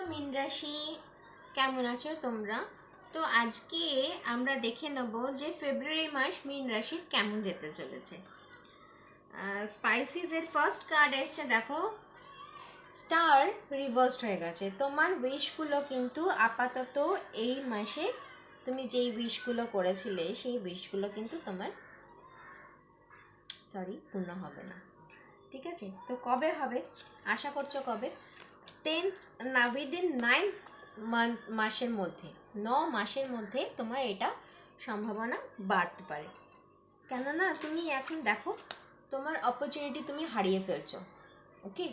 Hello মীন রাশি, কেমন আছো তোমরা? তো আজকে আমরা দেখে নেব যে ফেব্রুয়ারি মাস মীন রাশির কেমন যেতে চলেছে। স্পাইসিসের ফার্স্ট কার্ড এসছে, দেখো স্টার রিভার্সড হয়ে গেছে। তোমার উইশগুলো কিন্তু আপাতত এই মাসে তুমি যেই উইশগুলো করেছিলে সেই উইশগুলো কিন্তু তোমার পূর্ণ হবে না। ঠিক আছে, তো কবে হবে আশা করছো? কবে? 10th না, উইদিন 9 মাসের মধ্যে, 9 মাসের মধ্যে তোমার এটা সম্ভাবনা বাড়তে পারে। কেননা তুমি এখন দেখো তোমার অপরচুনিটি তুমি হারিয়ে ফেলছো। ওকে,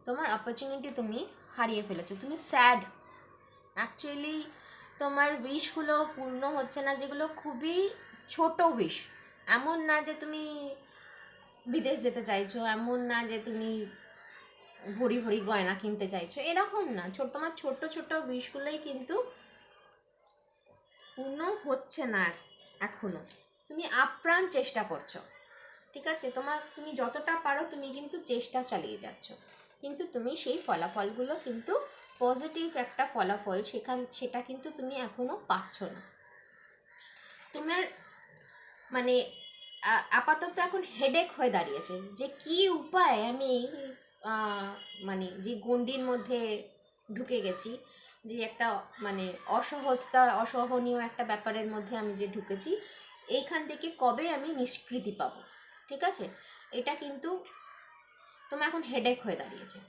তোমার অপরচুনিটি তুমি হারিয়ে ফেলেছো, তুমি স্যাড। অ্যাকচুয়ালি তোমার উইশগুলো পূর্ণ হচ্ছে না, যেগুলো খুবই ছোট উইশ। এমন না যে তুমি বিদেশ যেতে চাইছো, এমন না যে তুমি ভরি ভরি গয়না কিনতে চাইছো, এরকম না। তোমার ছোট্ট ছোট্ট উইশগুলোই কিন্তু পূর্ণ হচ্ছে না এখনো। তুমি আপ্রাণ চেষ্টা করছো, ঠিক আছে, তুমি যতটা পারো তুমি কিন্তু চেষ্টা চালিয়ে যাচ্ছ, কিন্তু তুমি সেই ফলাফলগুলো কিন্তু পজিটিভ একটা ফলাফল সেটা কিন্তু তুমি এখনো পাচ্ছ না। তোমার মানে আপাতত এখন হেডেক হয়ে দাঁড়িয়েছে যে কি উপায় আমি মানে যে গণ্ডির মধ্যে ঢুকে গেছি, যে একটা মানে অসহনীয় একটা ব্যাপারের মধ্যে আমি যে ঢুকেছি, এইখান থেকে কবে আমি নিষ্কৃতি পাবো। ঠিক আছে, এটা কিন্তু তোমার এখন হেডেক হয়ে দাঁড়িয়েছে।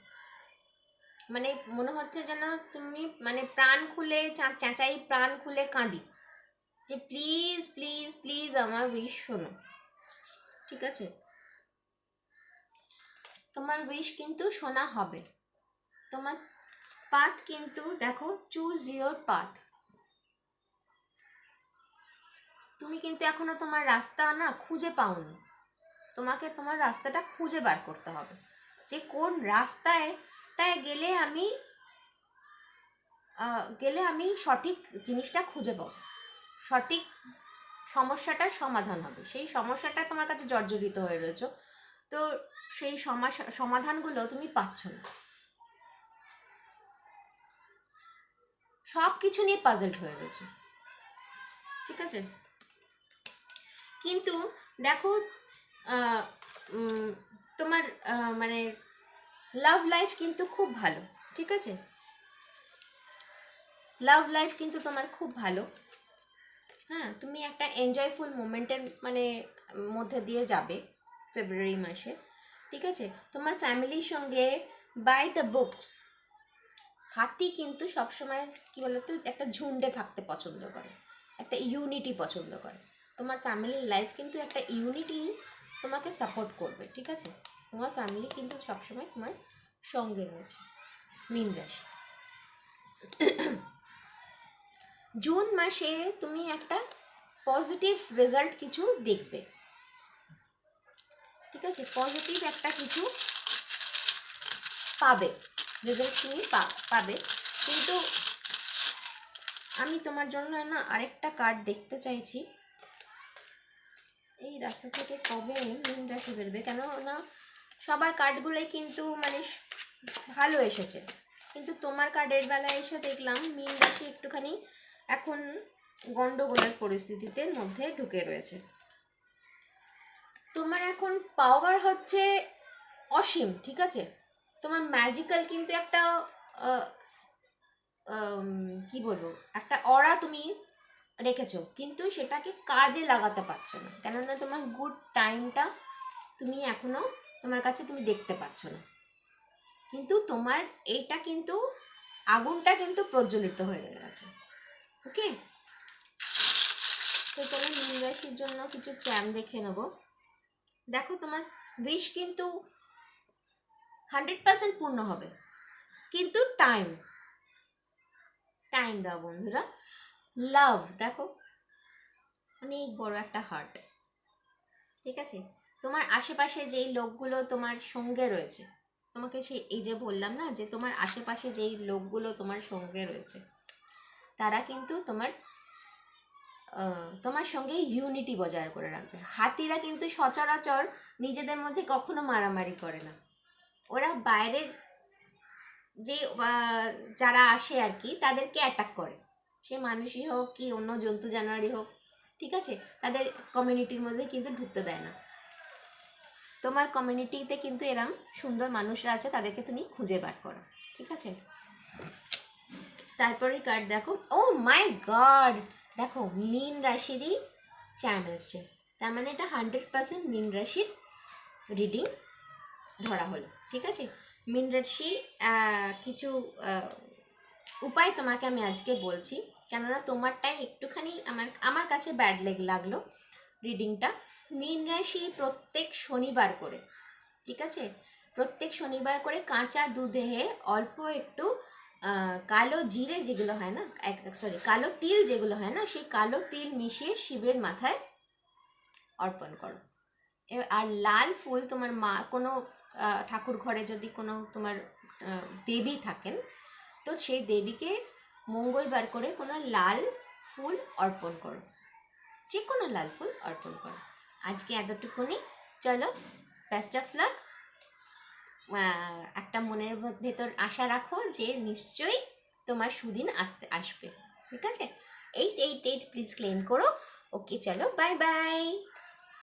মানে মনে হচ্ছে যেন তুমি মানে প্রাণ খুলে চেঁচাই, প্রাণ খুলে কাঁদি যে প্লিজ প্লিজ প্লিজ আমার উইশ শোনো। ঠিক আছে, তোমার উইশ কিন্তু শোনা হবে। তোমার পাথ কিন্তু দেখো, চুজ ইয়োর পাথ। তুমি কিন্তু এখনো তোমার রাস্তা না খুঁজে পাওনি। তোমাকে তোমার রাস্তাটা খুঁজে বার করতে হবে, যে কোন রাস্তায় গেলে আমি সঠিক জিনিসটা খুঁজে পাবো, সঠিক সমস্যাটার সমাধান হবে। সেই সমস্যাটা তোমার কাছে জর্জরিত হয়ে রয়েছে, তো সেই সমাধানগুলো তুমি পাচ্ছ না। সব কিছু নিয়ে পাজলড হয়ে গেছে। ঠিক আছে, কিন্তু দেখো তোমার মানে লাভ লাইফ কিন্তু খুব ভালো। ঠিক আছে, লাভ লাইফ কিন্তু তোমার খুব ভালো। হ্যাঁ, তুমি একটা এনজয়ফুল মোমেন্টের মানে মধ্যে দিয়ে যাবে ফেব্রুয়ারি মাসে। ঠিক আছে, তোমার ফ্যামিলির সঙ্গে বাই দ্য বুকস। হাতি কিন্তু সবসময় কি বলতো, একটা ঝুন্ডে থাকতে পছন্দ করে, একটা ইউনিটি পছন্দ করে। তোমার ফ্যামিলির লাইফ কিন্তু একটা ইউনিটি তোমাকে সাপোর্ট করবে। ঠিক আছে, তোমার ফ্যামিলি কিন্তু সবসময় তোমার সঙ্গে রয়েছে। মীন রাশি, জুন মাসে তুমি একটা পজিটিভ রেজাল্ট কিছু দেখবে। ঠিক আছে, পজিটিভ একটা কিছু পাবে, রেজাল্ট তুমি পাবে। কিন্তু আমি তোমার জন্য না আরেকটা কার্ড দেখতে চাইছি। এই রাস্তা থেকে কবে মীন রাশি বেরবে? কেন না সবার কার্ডগুলোই কিন্তু মানে ভালো এসেছে, কিন্তু তোমার কার্ডের বেলায় এসে দেখলাম মীন রাশি একটুখানি এখন গন্ডগোলের পরিস্থিতিতে মধ্যে ঢুকে রয়েছে। তোমার এখন পাওয়ার হচ্ছে অসীম। ঠিক আছে, তোমার ম্যাজিক্যাল কিন্তু একটা কি বলবো, একটা অরা তুমি রেখেছো, কিন্তু সেটাকে কাজে লাগাতে পারছো না। কেননা তোমার গুড টাইমটা তুমি এখনো তোমার কাছে তুমি দেখতে পাচ্ছ না। কিন্তু তোমার এইটা কিন্তু আগুনটা কিন্তু প্রজ্বলিত হয়ে গেছে। ওকে, তো চলো মীন রাশির জন্য কিছু চ্যাম দেখে নেব। দেখো তোমার উইশ কিন্তু 100% পূর্ণ হবে, কিন্তু টাইম দাও বন্ধুরা। লাভ দেখো, অনেক বড় একটা হার্ট। ঠিক আছে, তোমার আশেপাশে যেই লোকগুলো তোমার সঙ্গে রয়েছে, তোমাকে এই যে বললাম না যে তোমার আশেপাশে যেই লোকগুলো তোমার সঙ্গে রয়েছে, তারা কিন্তু তোমার সঙ্গে ইউনিটি বজায় করে রাখবে। হাতিরা কিন্তু সচরাচর নিজেদের মধ্যে কখনো মারামারি করে না, ওরা বাইরের যে যারা আসে আর কি তাদেরকে অ্যাটাক করে, সে মানুষই হোক কি অন্য জন্তু জানোয়ারই হোক, ঠিক আছে, তাদের কমিউনিটির মধ্যে কিন্তু ঢুকতে দেয় না। তোমার কমিউনিটিতে কিন্তু এরম সুন্দর মানুষরা আছে, তাদেরকে তুমি খুঁজে বার করো, ঠিক আছে। তারপরে কার্ড দেখো, ও মাই গড, দেখো মীন রাশিরই চ্যাম এসছে, তার মানে এটা 100% মীন রাশির রিডিং ধরা হলো, ঠিক আছে। মীন রাশি কিছু উপায় তোমাকে আমি আজকে বলছি, কেননা তোমারটাই একটুখানি আমার কাছে ব্যাড লাগলো রিডিংটা। মীন রাশি প্রত্যেক শনিবার করে, ঠিক আছে, প্রত্যেক শনিবার করে কাঁচা দুধে অল্প একটু কালো জিরে যেগুলো হয় না, সরি কালো তিল যেগুলো হয় না, সেই কালো তিল মিশিয়ে শিবের মাথায় অর্পণ করো। আর লাল ফুল, তোমার মা কোনো ঠাকুর ঘরে যদি কোনো তোমার দেবী থাকেন, তো সেই দেবীকে মঙ্গলবার করে কোনো লাল ফুল অর্পণ করো, যে কোনো লাল ফুল অর্পণ করো। আজকে এতটুকুনি, চলো, বেস্ট অফ লাক। একটা মনের ভেতর আশা রাখো যে নিশ্চয়ই তোমার সুদিন আসবে, ঠিক আছে। 888 প্লিজ ক্লেম করো। ওকে, চলো, বাই বাই।